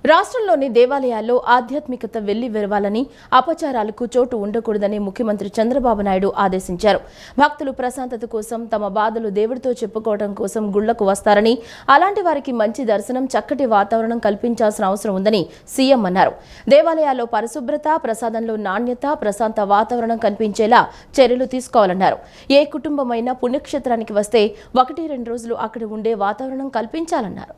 రాష్ట్రంలోని దేవాలయాల్లో ఆధ్యాత్మికత వెళ్లి విరవాలని, అపచారాలకు చోటు ఉండకూడదని ముఖ్యమంత్రి చంద్రబాబు నాయుడు ఆదేశించారు. భక్తులు ప్రశాంతత కోసం, తమ బాధలు దేవుడితో చెప్పుకోవడం కోసం గుళ్లకు వస్తారని, అలాంటి వారికి మంచి దర్శనం, చక్కటి వాతావరణం కల్పించాల్సిన అవసరం ఉందని సీఎం అన్నారు. దేవాలయాల్లో పరిశుభ్రత, ప్రసాదంలో నాణ్యత, ప్రశాంత వాతావరణం కనిపించేలా చర్యలు తీసుకోవాలన్నారు. ఏ కుటుంబమైనా పుణ్యక్షేత్రానికి వస్తే 1-2 రోజులు అక్కడ ఉండే వాతావరణం కల్పించాలన్నారు.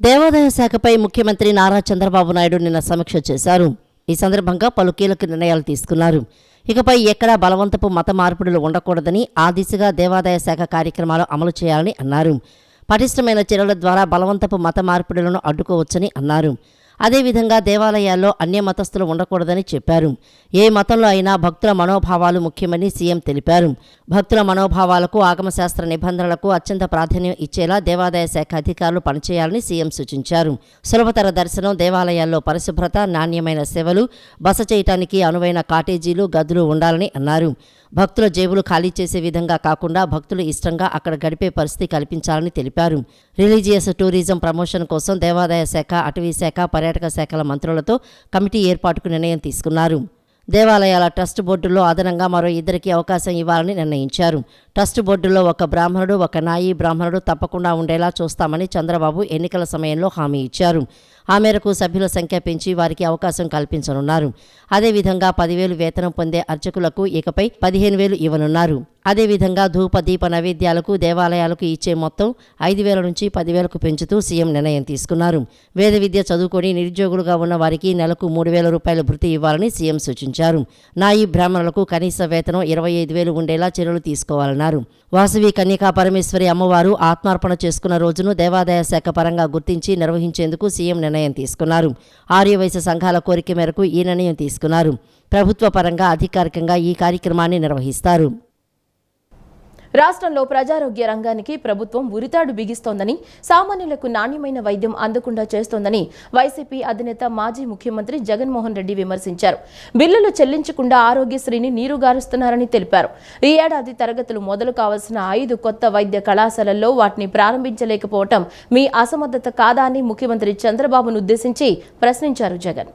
దేవాదాయ శాఖపై ముఖ్యమంత్రి నారా చంద్రబాబు నాయుడు నిన్న సమీక్ష చేశారు. ఈ సందర్భంగా పలు కీలక నిర్ణయాలు తీసుకున్నారు. ఇకపై ఎక్కడా బలవంతపు మత మార్పిడులు ఉండకూడదని, ఆ దిశగా దేవాదాయ శాఖ కార్యక్రమాలు అమలు చేయాలని అన్నారు. పటిష్టమైన చర్యల ద్వారా బలవంతపు మత మార్పిడులను అడ్డుకోవచ్చని అన్నారు. అదేవిధంగా దేవాలయాల్లో అన్య మతస్థులు ఉండకూడదని చెప్పారు. ఏ మతంలో అయినా భక్తుల మనోభావాలు ముఖ్యమని సీఎం తెలిపారు. భక్తుల మనోభావాలకు, ఆగమశాస్త్ర నిబంధనలకు అత్యంత ప్రాధాన్యం ఇచ్చేలా దేవాదాయ శాఖ అధికారులు పనిచేయాలని సీఎం సూచించారు. సులభతర దర్శనం, దేవాలయాల్లో పరిశుభ్రత, నాణ్యమైన సేవలు, బస చేయటానికి అనువైన కాటేజీలు, గదులు ఉండాలని అన్నారు. భక్తుల జేబులు ఖాళీ చేసే విధంగా కాకుండా భక్తులు ఇష్టంగా అక్కడ గడిపే పరిస్థితి కల్పించాలని తెలిపారు. రిలీజియస్ టూరిజం ప్రమోషన్ కోసం దేవాదాయ శాఖ, అటవీ శాఖ, పర్యాటక శాఖల మంత్రులతో కమిటీ ఏర్పాటుకు నిర్ణయం తీసుకున్నారు. దేవాలయాల ట్రస్ట్ బోర్డుల్లో అదనంగా మరో 2 అవకాశం ఇవ్వాలని నిర్ణయించారు. ట్రస్ట్ బోర్డులో ఒక బ్రాహ్మణుడు, ఒక నాయీ బ్రాహ్మణుడు తప్పకుండా ఉండేలా చూస్తామని చంద్రబాబు ఎన్నికల సమయంలో హామీ ఇచ్చారు. ఆ మేరకు సభ్యుల సంఖ్య పెంచి వారికి అవకాశం కల్పించనున్నారు. అదేవిధంగా 10,000 వేతనం పొందే అర్చకులకు ఇకపై 15,000 ఇవ్వనున్నారు. అదేవిధంగా ధూప, దీప నైవేద్యాలకు దేవాలయాలకు ఇచ్చే మొత్తం 5,000 నుంచి 10,000కు పెంచుతూ సీఎం నిర్ణయం తీసుకున్నారు. వేద విద్య చదువుకొని నిరుద్యోగులుగా ఉన్న వారికి నెలకు 3,000 రూపాయల భృతి ఇవ్వాలని సీఎం సూచించారు. నాయీ బ్రాహ్మణులకు కనీస వేతనం 25,000 ఉండేలా చర్యలు తీసుకోవాలన్నారు. వాసవి కన్యకా పరమేశ్వరి అమ్మవారు ఆత్మార్పణ చేసుకున్న రోజును దేవాదాయ శాఖ పరంగా గుర్తించి నిర్వహించేందుకు సీఎం నిర్ణయం తీసుకున్నారు. ఆర్యవైశ్య సంఘాల కోరిక మేరకు ఈ నిర్ణయం తీసుకున్నారు. ప్రభుత్వ పరంగా అధికారికంగా ఈ కార్యక్రమాన్ని నిర్వహిస్తారు. రాష్ట్రంలో ప్రజారోగ్య రంగానికి ప్రభుత్వం ఉరితాడు బిగిస్తోందని, సామాన్యులకు నాణ్యమైన వైద్యం అందకుండా చేస్తోందని వైసీపీ అధినేత మాజీ ముఖ్యమంత్రి జగన్మోహన్ రెడ్డి విమర్శించారు. బిల్లులు చెల్లించకుండా ఆరోగ్యశ్రీని నీరుగారుస్తున్నారని తెలిపారు. ఈ ఏడాది తరగతులు మొదలు కావాల్సిన 5 కొత్త వైద్య కళాశాలల్లో వాటిని ప్రారంభించలేకపోవటం మీ అసమర్థత కాదా అని ముఖ్యమంత్రి చంద్రబాబును ఉద్దేశించి ప్రశ్నించారు జగన్.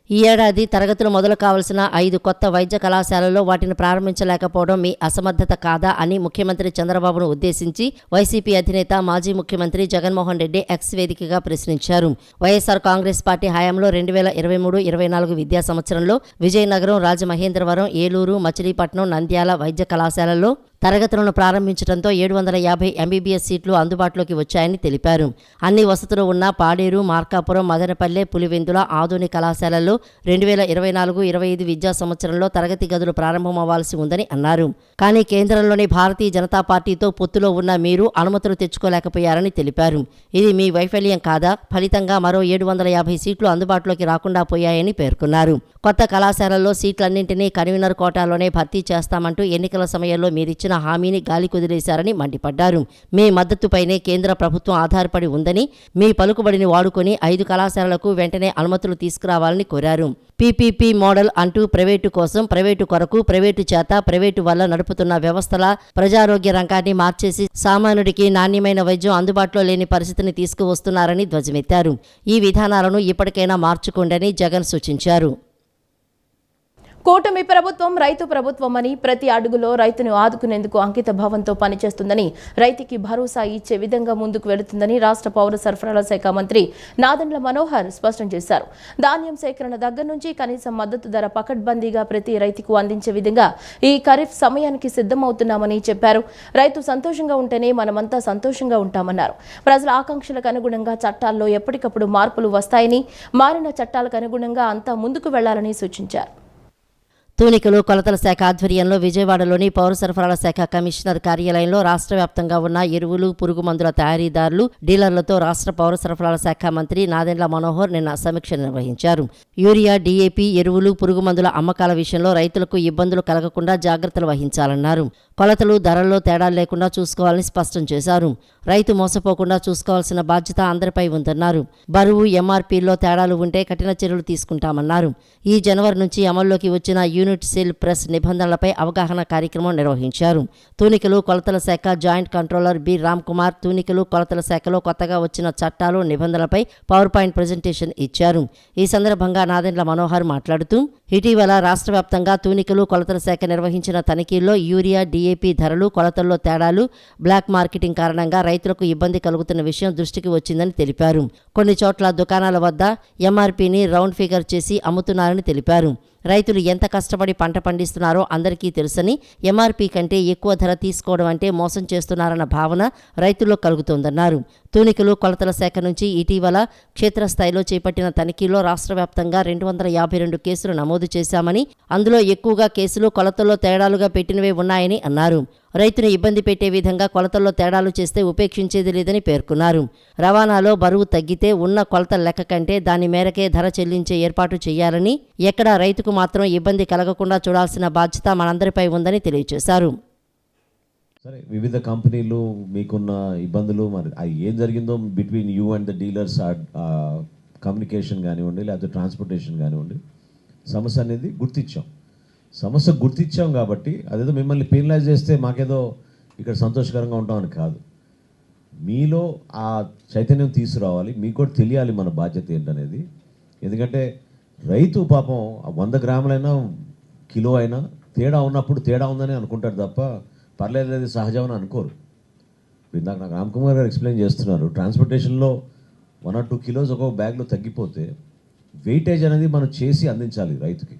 ఈ ఏడాది తరగతులు మొదలు కావాల్సిన 5 కొత్త వైద్య కళాశాలల్లో వాటిని ప్రారంభించలేకపోవడం మీ అసమర్థత కాదా అని ముఖ్యమంత్రి చంద్రబాబును ఉద్దేశించి వైసీపీ అధినేత మాజీ ముఖ్యమంత్రి జగన్మోహన్ రెడ్డి ఎక్స్ వేదికగా ప్రశ్నించారు. వైఎస్ఆర్ కాంగ్రెస్ పార్టీ హయాంలో 2023-24 విద్యా సంవత్సరంలో విజయనగరం, రాజమహేంద్రవరం, ఏలూరు, మచిలీపట్నం, నంద్యాల వైద్య కళాశాలల్లో తరగతులను ప్రారంభించడంతో 750 ఎంబీబీఎస్ సీట్లు అందుబాటులోకి వచ్చాయని తెలిపారు. అన్ని వసతులు ఉన్న పాడేరు, మార్కాపురం, మదనపల్లె, పులివెందుల, ఆదోని కళాశాలల్లో 2024-25 విద్యా సంవత్సరంలో తరగతి గదులు ప్రారంభమవ్వాల్సి ఉందని అన్నారు. కానీ కేంద్రంలోని భారతీయ జనతా పార్టీతో పొత్తులో ఉన్న మీరు అనుమతులు తెచ్చుకోలేకపోయారని తెలిపారు. ఇది మీ వైఫల్యం కాదా? ఫలితంగా మరో 750 సీట్లు అందుబాటులోకి రాకుండా పోయాయని పేర్కొన్నారు. కొత్త కళాశాలల్లో సీట్లన్నింటినీ కన్వీనర్ కోటాలోనే భర్తీ చేస్తామంటూ ఎన్నికల సమయంలో మీరిచ్చిన హామీని గాలి కుదిలేశారని మండిపడ్డారు. మీ మద్దతుపైనే కేంద్ర ప్రభుత్వం ఆధారపడి ఉందని, మీ పలుకుబడిని వాడుకొని 5 కళాశాలలకు వెంటనే అనుమతులు తీసుకురావాలని కోరారు. పీపీపీ మోడల్ అంటూ ప్రైవేటు కోసం, ప్రైవేటు కొరకు, ప్రైవేటు చేత, ప్రైవేటు వల్ల నడుపుతున్న వ్యవస్థల ప్రజారోగ్య రంగాన్ని మార్చేసి సామాన్యుడికి నాణ్యమైన వైద్యం అందుబాటులో లేని పరిస్థితిని తీసుకువస్తున్నారని ధ్వజమెత్తారు. ఈ విధానాలను ఇప్పటికైనా మార్చుకోండని జగన్ సూచించారు. కూటమి ప్రభుత్వం రైతు ప్రభుత్వం అని, ప్రతి అడుగులో రైతును ఆదుకునేందుకు అంకిత భావంతో పనిచేస్తుందని, రైతుకి భరోసా ఇచ్చే విధంగా ముందుకు వెళుతుందని రాష్ట్ర పౌర సరఫరాల శాఖ మంత్రి నాదెండ్ల మనోహర్ స్పష్టం చేశారు. ధాన్యం సేకరణ దగ్గర నుంచి కనీస మద్దతు ధర పకడ్బందీగా ప్రతి రైతుకు అందించే విధంగా ఈ ఖరీఫ్ సమయానికి సిద్ధమవుతున్నామని చెప్పారు. రైతు సంతోషంగా ఉంటేనే మనమంతా సంతోషంగా ఉంటామన్నారు. ప్రజల ఆకాంక్షలకు అనుగుణంగా చట్టాల్లో ఎప్పటికప్పుడు మార్పులు వస్తాయని, మారిన చట్టాలకు అనుగుణంగా అంతా ముందుకు వెళ్లాలని సూచించారు. తూనికలు కొలతల శాఖ ఆధ్వర్యంలో విజయవాడలోని పౌర సరఫరాల శాఖ కమిషనర్ కార్యాలయంలో రాష్ట్ర వ్యాప్తంగా ఉన్న ఎరువులు, పురుగు మందుల తయారీదారులు, డీలర్లతో రాష్ట్ర పౌర సరఫరాల శాఖ మంత్రి నాదెండ్ల మనోహర్ నిన్న సమీక్ష నిర్వహించారు. యూరియా, డీఏపీ, ఎరువులు, పురుగు మందుల అమ్మకాల విషయంలో రైతులకు ఇబ్బందులు కలగకుండా జాగ్రత్తలు వహించాలన్నారు. కొలతలు, ధరల్లో తేడాలు లేకుండా చూసుకోవాలని స్పష్టం చేశారు. రైతు మోసపోకుండా చూసుకోవాల్సిన బాధ్యత అందరిపై ఉందన్నారు. బరువు, ఎంఆర్పీల్లో తేడాలు ఉంటే కఠిన చర్యలు తీసుకుంటామన్నారు. ఈ జనవరి నుంచి అమల్లోకి వచ్చిన యూనిట్ యూనిట్ సేల్ ప్రెస్ నిబంధనలపై అవగాహన కార్యక్రమం నిర్వహించారు. తూనికలు కొలతల శాఖ joint controller B Ram Kumar తూనికలు కొలతల శాఖలో కొత్తగా వచ్చిన చట్టాలు నిబంధనలపై పవర్ పాయింట్ ప్రెజెంటేషన్ ఇచ్చారు. ఈ సందర్భంగా నాదెండ్ల మనోహర్ మాట్లాడుతూ ఇటీవల రాష్ట్ర వ్యాప్తంగా తూనికలు కొలతల శాఖ నిర్వహించిన తనిఖీల్లో యూరియా డీఏపీ ధరలు కొలతల్లో తేడాలు బ్లాక్ మార్కెటింగ్ కారణంగా రైతులకు ఇబ్బంది కలుగుతున్న విషయం దృష్టికి వచ్చిందని తెలిపారు. కొన్ని చోట్ల దుకాణాల వద్ద ఎంఆర్పీని రౌండ్ ఫిగర్ చేసి అమ్ముతున్నారని తెలిపారు. రైతులు ఎంత కష్టపడి పంట పండిస్తున్నారో అందరికీ తెలుసని ఎంఆర్పీ కంటే ఎక్కువ ధర తీసుకోవడం అంటే మోసం చేస్తున్నారన్న భావన రైతుల్లో కలుగుతోందన్నారు. తూనికలు కొలతల శాఖ నుంచి ఇటీవల క్షేత్రస్థాయిలో చేపట్టిన తనిఖీల్లో రాష్ట్ర వ్యాప్తంగా 252 కేసులు నమోదు చేశామని, అందులో ఎక్కువగా కేసులు కొలతల్లో తేడాలుగా పెట్టినవే ఉన్నాయని అన్నారు. రైతును ఇబ్బంది పెట్టే విధంగా కొలతల్లో తేడాలు చేస్తే ఉపేక్షించేది లేదని పేర్కొన్నారు. రవాణాలో బరువు తగ్గితే ఉన్న కొలత లెక్క కంటే దాని మేరకే ధర చెల్లించే ఏర్పాటు చేయాలని, ఎక్కడా రైతుకు మాత్రం ఇబ్బంది కలగకుండా చూడాల్సిన బాధ్యత మనందరిపై ఉందని తెలియజేశారు. సరే, వివిధ కంపెనీలు మీకున్న ఇబ్బందులు మరి ఏం జరిగిందో between you and the dealers communication కానివ్వండి, లేకపోతే ట్రాన్స్పోర్టేషన్ కానివ్వండి, సమస్య అనేది గుర్తించాం కాబట్టి అదేదో మిమ్మల్ని పెనలైజ్ చేస్తే మాకేదో ఇక్కడ సంతోషకరంగా ఉంటామని కాదు. మీలో ఆ చైతన్యం తీసుకురావాలి, మీకు కూడా తెలియాలి మన బాధ్యత ఏంటనేది. ఎందుకంటే రైతు పాపం 100 గ్రాములైనా కిలో అయినా తేడా ఉన్నప్పుడు తేడా ఉందని అనుకుంటారు తప్ప పర్లేదు సహజం అని అనుకోరు. ఇందాక నాకు రామ్ కుమార్ గారు ఎక్స్ప్లెయిన్ చేస్తున్నారు, ట్రాన్స్పోర్టేషన్లో 1 or 2 కిలోస్ ఒక బ్యాగ్లో తగ్గిపోతే వెయిటేజ్ అనేది మనం చేసి అందించాలి రైతుకి.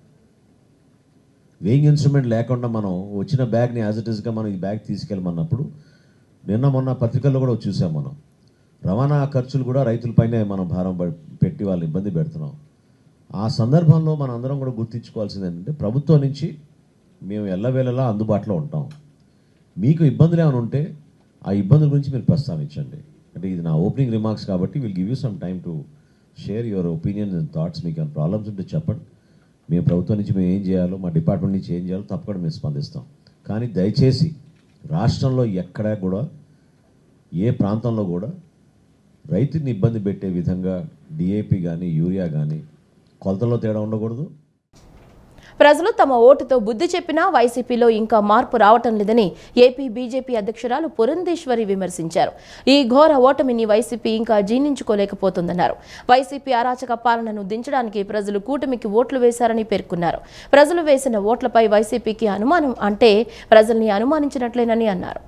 వేయింగ్ ఇన్స్ట్రుమెంట్ లేకుండా మనం వచ్చిన బ్యాగ్ని యాజ్ ఇట్ ఈస్గా మనం ఈ బ్యాగ్ తీసుకెళ్ళమన్నప్పుడు మొన్న పత్రికల్లో కూడా చూసాం. మనం రవాణా ఖర్చులు కూడా రైతులపైనే మనం భారం పెట్టి వాళ్ళని ఇబ్బంది పెడుతున్నాం. ఆ సందర్భంలో మనం అందరం కూడా గుర్తించుకోవాల్సింది ఏంటంటే ప్రభుత్వం నుంచి మేము ఎల్లవేళలా అందుబాటులో ఉంటాం. మీకు ఇబ్బందులు ఏమైనా ఉంటే ఆ ఇబ్బందుల గురించి మీరు ప్రస్తావించండి. అంటే ఇది నా ఓపెనింగ్ రిమార్క్స్ కాబట్టి will give you some time to share your opinions and thoughts. మీకు ఏమైనా ప్రాబ్లమ్స్ ఉంటే చెప్పండి. మేము ప్రభుత్వం నుంచి మేము ఏం చేయాలో, మా డిపార్ట్మెంట్ నుంచి ఏం చేయాలో తప్పకుండా మేము స్పందిస్తాం. కానీ దయచేసి రాష్ట్రంలో ఎక్కడా కూడా ఏ ప్రాంతంలో కూడా రైతుని ఇబ్బంది పెట్టే విధంగా డిఏపి కానీ యూరియా కానీ కొలతల్లో తేడా ఉండకూడదు. ప్రజలు తమ ఓటుతో బుద్ధి చెప్పినా వైసీపీలో ఇంకా మార్పు రావటం లేదని ఏపీ బీజేపీ అధ్యక్షురాలు పురంధేశ్వరి విమర్శించారు. ఈ ఘోర ఓటమిని వైసీపీ ఇంకా జీర్ణించుకోలేకపోతుందన్నారు. వైసీపీ అరాచక పాలనను దించడానికి ప్రజలు కూటమికి ఓట్లు వేశారని పేర్కొన్నారు. ప్రజలు వేసిన ఓట్లపై వైసీపీకి అనుమానం అంటే ప్రజల్ని అనుమానించినట్లేనని అన్నారు.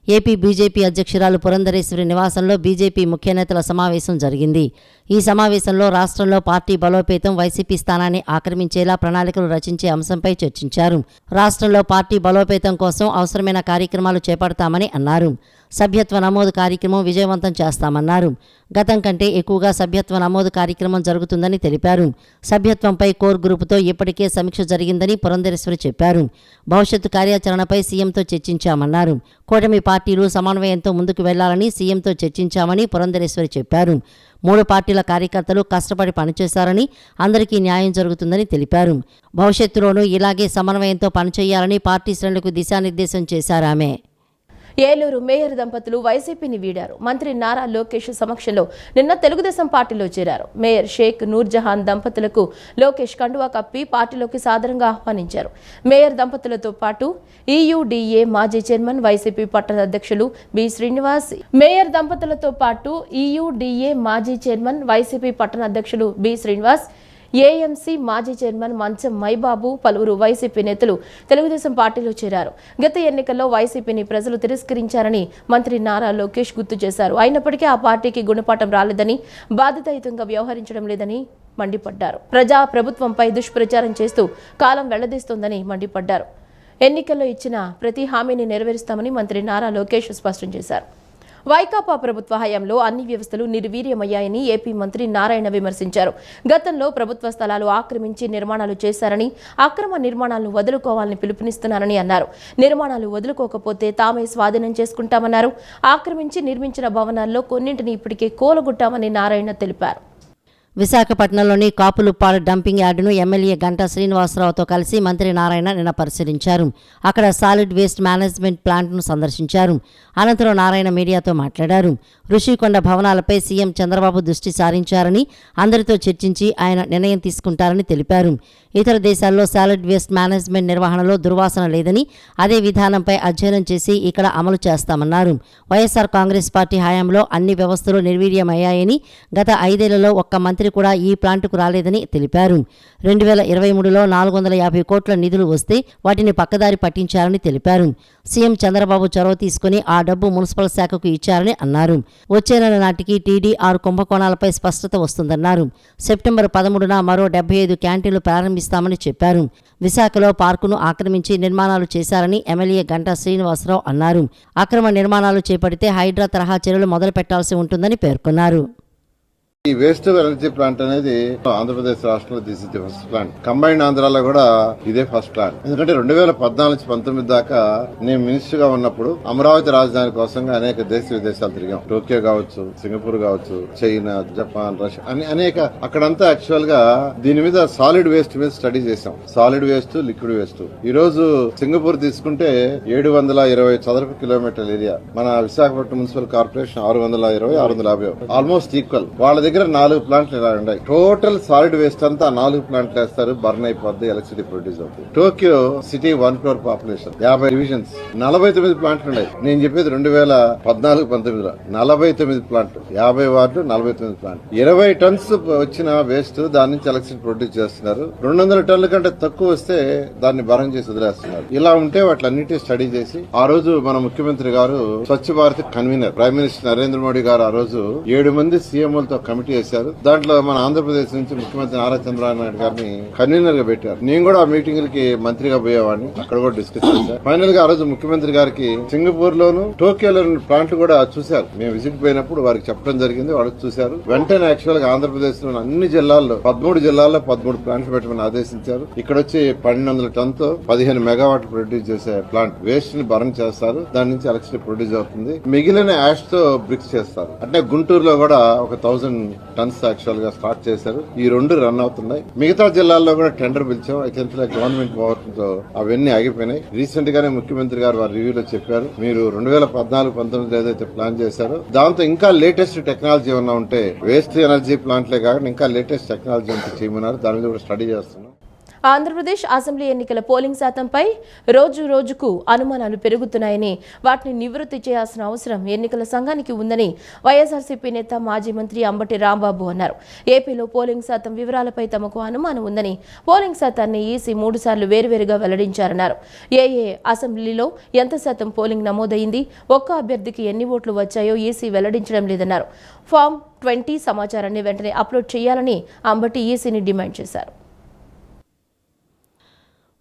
ఏపీ బీజేపీ అధ్యక్షురాలు పురంధరేశ్వరి నివాసంలో బీజేపీ ముఖ్య నేతల సమావేశం జరిగింది. ఈ సమావేశంలో రాష్ట్రంలో పార్టీ బలోపేతం, వైసీపీ స్థానాన్ని ఆక్రమించేలా ప్రణాళికలు రచించే అంశంపై చర్చించారు. రాష్ట్రంలో పార్టీ బలోపేతం కోసం అవసరమైన కార్యక్రమాలు చేపడతామని అన్నారు. సభ్యత్వ నమోదు కార్యక్రమం విజయవంతం చేస్తామన్నారు. గతం కంటే ఎక్కువగా సభ్యత్వ నమోదు కార్యక్రమం జరుగుతుందని తెలిపారు. సభ్యత్వంపై కోర్ గ్రూపుతో ఇప్పటికే సమీక్ష జరిగిందని పురంధరేశ్వరి చెప్పారు. భవిష్యత్తు కార్యాచరణపై సీఎంతో చర్చించామన్నారు. కూటమి పార్టీలు సమన్వయంతో ముందుకు వెళ్లాలని సీఎంతో చర్చించామని పురంధరేశ్వరి చెప్పారు. 3 పార్టీల కార్యకర్తలు కష్టపడి పనిచేశారని, అందరికీ న్యాయం జరుగుతుందని తెలిపారు. భవిష్యత్తులోనూ ఇలాగే సమన్వయంతో పనిచేయాలని పార్టీ శ్రేణులకు దిశానిర్దేశం చేశారామె. ఏలూరు మేయర్ దంపతులు వైసీపీని వీడారు. మంత్రి నారా లోకేష్ సమక్షంలో నిన్న తెలుగుదేశం పార్టీలో చేరారు. మేయర్ షేక్ నూర్జహాన్ దంపతులకు లోకేష్ కండువా కప్పి పార్టీలోకి సాదరంగా ఆహ్వానించారు. మేయర్ దంపతులతో పాటు ఈయూడీఏ మాజీ చైర్మన్ వైసీపీ పట్టణ అధ్యక్షులు బి శ్రీనివాస్, మేయర్ దంపతులతో పాటు ఈయూడీఏ మాజీ చైర్మన్ వైసీపీ పట్టణ అధ్యక్షులు బి శ్రీనివాస్, ఏఎంసీ మాజీ చైర్మన్ మంచం మైబాబు, పలువురు వైసీపీ నేతలు తెలుగుదేశం పార్టీలో చేరారు. గత ఎన్నికల్లో వైసీపీని ప్రజలు తిరస్కరించారని మంత్రి నారా లోకేష్ గుర్తు చేశారు. అయినప్పటికీ ఆ పార్టీకి గుణపాఠం రాలేదని, బాధ్యతాయుతంగా వ్యవహరించడం లేదని మండిపడ్డారు. ప్రజా ప్రభుత్వంపై దుష్ప్రచారం చేస్తూ కాలం వెళ్లదీస్తోందని మండిపడ్డారు. ఎన్నికల్లో ఇచ్చిన ప్రతి హామీని నెరవేరుస్తామని మంత్రి నారా లోకేష్ స్పష్టం చేశారు. వైకాపా ప్రభుత్వ హయాంలో అన్ని వ్యవస్థలు నిర్వీర్యమయ్యాయని ఏపీ మంత్రి నారాయణ విమర్శించారు. గతంలో ప్రభుత్వ స్థలాలు ఆక్రమించి నిర్మాణాలు చేశారని, అక్రమ నిర్మాణాలను వదులుకోవాలని పిలుపునిస్తున్నారని అన్నారు. నిర్మాణాలు వదులుకోకపోతే తామే స్వాధీనం చేసుకుంటామన్నారు. ఆక్రమించి నిర్మించిన భవనాల్లో కొన్నింటిని ఇప్పటికే కూలగొట్టామని నారాయణ తెలిపారు. విశాఖపట్నంలోని కాపులుప్పాడు డంపింగ్ యార్డును ఎమ్మెల్యే గంటా శ్రీనివాసరావుతో కలిసి మంత్రి నారాయణ నిన్న పరిశీలించారు. అక్కడ సాలిడ్ వేస్ట్ మేనేజ్మెంట్ ప్లాంట్ను సందర్శించారు. అనంతరం నారాయణ మీడియాతో మాట్లాడారు. ఋషికొండ భవనాలపై సీఎం చంద్రబాబు దృష్టి సారించారని, అందరితో చర్చించి ఆయన నిర్ణయం తీసుకుంటారని తెలిపారు. ఇతర దేశాల్లో సాలిడ్ వేస్ట్ మేనేజ్మెంట్ నిర్వహణలో దుర్వాసన లేదని, అదే విధానంపై అధ్యయనం చేసి ఇక్కడ అమలు చేస్తామన్నారు. వైఎస్ఆర్ కాంగ్రెస్ పార్టీ హయాంలో అన్ని వ్యవస్థలు నిర్వీర్యమయ్యాయని, గత 5 ఏళ్లలో ఒక్క మంత్రి కూడా ఈ ప్లాంటుకు రాలేదని తెలిపారు. 2023లో 450 కోట్ల నిధులు వస్తే వాటిని పక్కదారి పట్టించారని తెలిపారు. సీఎం చంద్రబాబు చొరవ తీసుకుని ఆ డబ్బు మున్సిపల్ శాఖకు ఇచ్చారని అన్నారు. వచ్చే నెల నాటికి టీడీఆర్ కుంభకోణాలపై స్పష్టత వస్తుందన్నారు. సెప్టెంబర్ 13న మరో 75 క్యాంటీన్లు ప్రారంభిస్తామని చెప్పారు. విశాఖలో పార్కును ఆక్రమించి నిర్మాణాలు చేశారని ఎమ్మెల్యే గంటా శ్రీనివాసరావు అన్నారు. అక్రమ నిర్మాణాలు చేపడితే హైడ్రా తరహా చర్యలు మొదలు పెట్టాల్సి ఉంటుందని పేర్కొన్నారు. ఈ వేస్ట్ ఎనర్జీ ప్లాంట్ అనేది ఆంధ్రప్రదేశ్ రాష్ట్రంలో this is the first plant. Combined ఆంధ్రాలో కూడా ఇదే ఫస్ట్ ప్లాంట్. ఎందుకంటే 2014-19 దాకా నేను మినిస్టర్ గా ఉన్నప్పుడు అమరావతి రాజధాని కోసంగా అనేక దేశ విదేశాలు తిరిగాం. టోక్యో కావచ్చు, సింగపూర్ కావచ్చు, చైనా, జపాన్, రష్యా అని అనేక అక్కడంతా యాక్చువల్ గా దీని మీద సాలిడ్ వేస్ట్ మీద స్టడీ చేశాం. Solid waste, liquid waste. ఈ రోజు సింగపూర్ తీసుకుంటే 720 చదరపు కిలోమీటర్ల ఏరియా, మన Visakhapatnam municipal corporation 620, 650 almost equal. వాళ్ళ దగ్గర 4 ప్లాంట్లు ఇలా ఉన్నాయి. టోటల్ సాలిడ్ వేస్ట్ అంతా 4 ప్లాంట్లు వేస్తారు, బర్న్ అయిపోద్ది, ఎలక్ట్రిసిటీ ప్రొడ్యూస్ అవుతుంది. Tokyo city 1 crore population, 50 divisions, 49 ప్లాంట్లు ఉన్నాయి. నేను చెప్పేది 2014-19లో 49 ప్లాంట్లు, 50 వార్డు, 49 ప్లాంట్లు. 20 టన్స్ వచ్చిన వేస్ట్ దాని నుంచి ఎలక్ట్రిసిటీ ప్రొడ్యూస్ చేస్తున్నారు. 200 టన్నుల కంటే తక్కువ వస్తే దాన్ని బర్న్ చేసి వదిలేస్తున్నారు. ఇలా ఉంటే వాటిలన్నిటి స్టడీ చేసి ఆ రోజు మన ముఖ్యమంత్రి గారు Swachh Bharat convener, prime minister Narendra Modi గారు ఆ రోజు 7 మంది సీఎంలతో కమిటీ చేశారు. దాంట్లో మన ఆంధ్రప్రదేశ్ నుంచి ముఖ్యమంత్రి నారా చంద్రబాబు నాయుడు గారిని కన్వీనర్ గా పెట్టారు. నేను కూడా ఆ మీటింగ్లకి మంత్రిగా పోయేవాడిని, అక్కడ కూడా డిస్కస్ చేశారు. ఫైనల్ గా ఆ రోజు ముఖ్యమంత్రి గారికి సింగపూర్ లోను, టోక్యోలో ప్లాంట్లు కూడా చూశారు. మేము విజిట్ పోయినప్పుడు వారికి చెప్పడం జరిగింది, వాళ్ళు చూశారు. వెంటనే యాక్చువల్ గా ఆంధ్రప్రదేశ్ లోని అన్ని జిల్లాల్లో 13 జిల్లాల్లో 13 ప్లాంట్లు పెట్టమని ఆదేశించారు. ఇక్కడ వచ్చి 1200 టన్తో 15 మెగావాట్లు ప్రొడ్యూస్ చేసే ప్లాంట్ వేస్ట్ ని బర్న్ చేస్తారు. దాని నుంచి ఎలక్ట్రిసిటీ ప్రొడ్యూస్ అవుతుంది. మిగిలిన యాష్ తో బ్రిక్స్ చేస్తారు. అంటే గుంటూరులో కూడా ఒక 1000 టన్స్ యాక్చువల్ గా స్టార్ట్ చేశారు. ఈ 2 రన్ అవుతున్నాయి. మిగతా జిల్లాల్లో కూడా టెండర్ పిలిచాం. అయితే గవర్నమెంట్ పవర్తో అవన్నీ ఆగిపోయినాయి. రీసెంట్ గానే ముఖ్యమంత్రి గారు వారి రివ్యూలో చెప్పారు, మీరు 2014-19 ఏదైతే ప్లాన్ చేశారో దాంతో ఇంకా లేటెస్ట్ టెక్నాలజీ ఏమన్నా ఉంటే వేస్ట్ ఎనర్జీ ప్లాంట్లే కాకుండా ఇంకా లేటెస్ట్ టెక్నాలజీ అంతా చేయమన్నారు. దాని మీద కూడా స్టడీ చేస్తున్నాం. ఆంధ్రప్రదేశ్ అసెంబ్లీ ఎన్నికల పోలింగ్ శాతంపై రోజు రోజుకు అనుమానాలు పెరుగుతున్నాయని, వాటిని నివృత్తి చేయాల్సిన అవసరం ఎన్నికల సంఘానికి ఉందని వైఎస్ఆర్సీపీ నేత మాజీ మంత్రి అంబటి రాంబాబు అన్నారు. ఏపీలో పోలింగ్ శాతం వివరాలపై తమకు అనుమానం ఉందని, పోలింగ్ శాతాన్ని ఈసీ 3 సార్లు వేరువేరుగా వెల్లడించారన్నారు. ఏ అసెంబ్లీలో ఎంత శాతం పోలింగ్ నమోదైంది, ఒక్క అభ్యర్థికి ఎన్ని ఓట్లు వచ్చాయో ఈసీ వెల్లడించడం లేదన్నారు. ఫామ్ 20 సమాచారాన్ని వెంటనే అప్లోడ్ చేయాలని అంబటి ఈసీని డిమాండ్ చేశారు.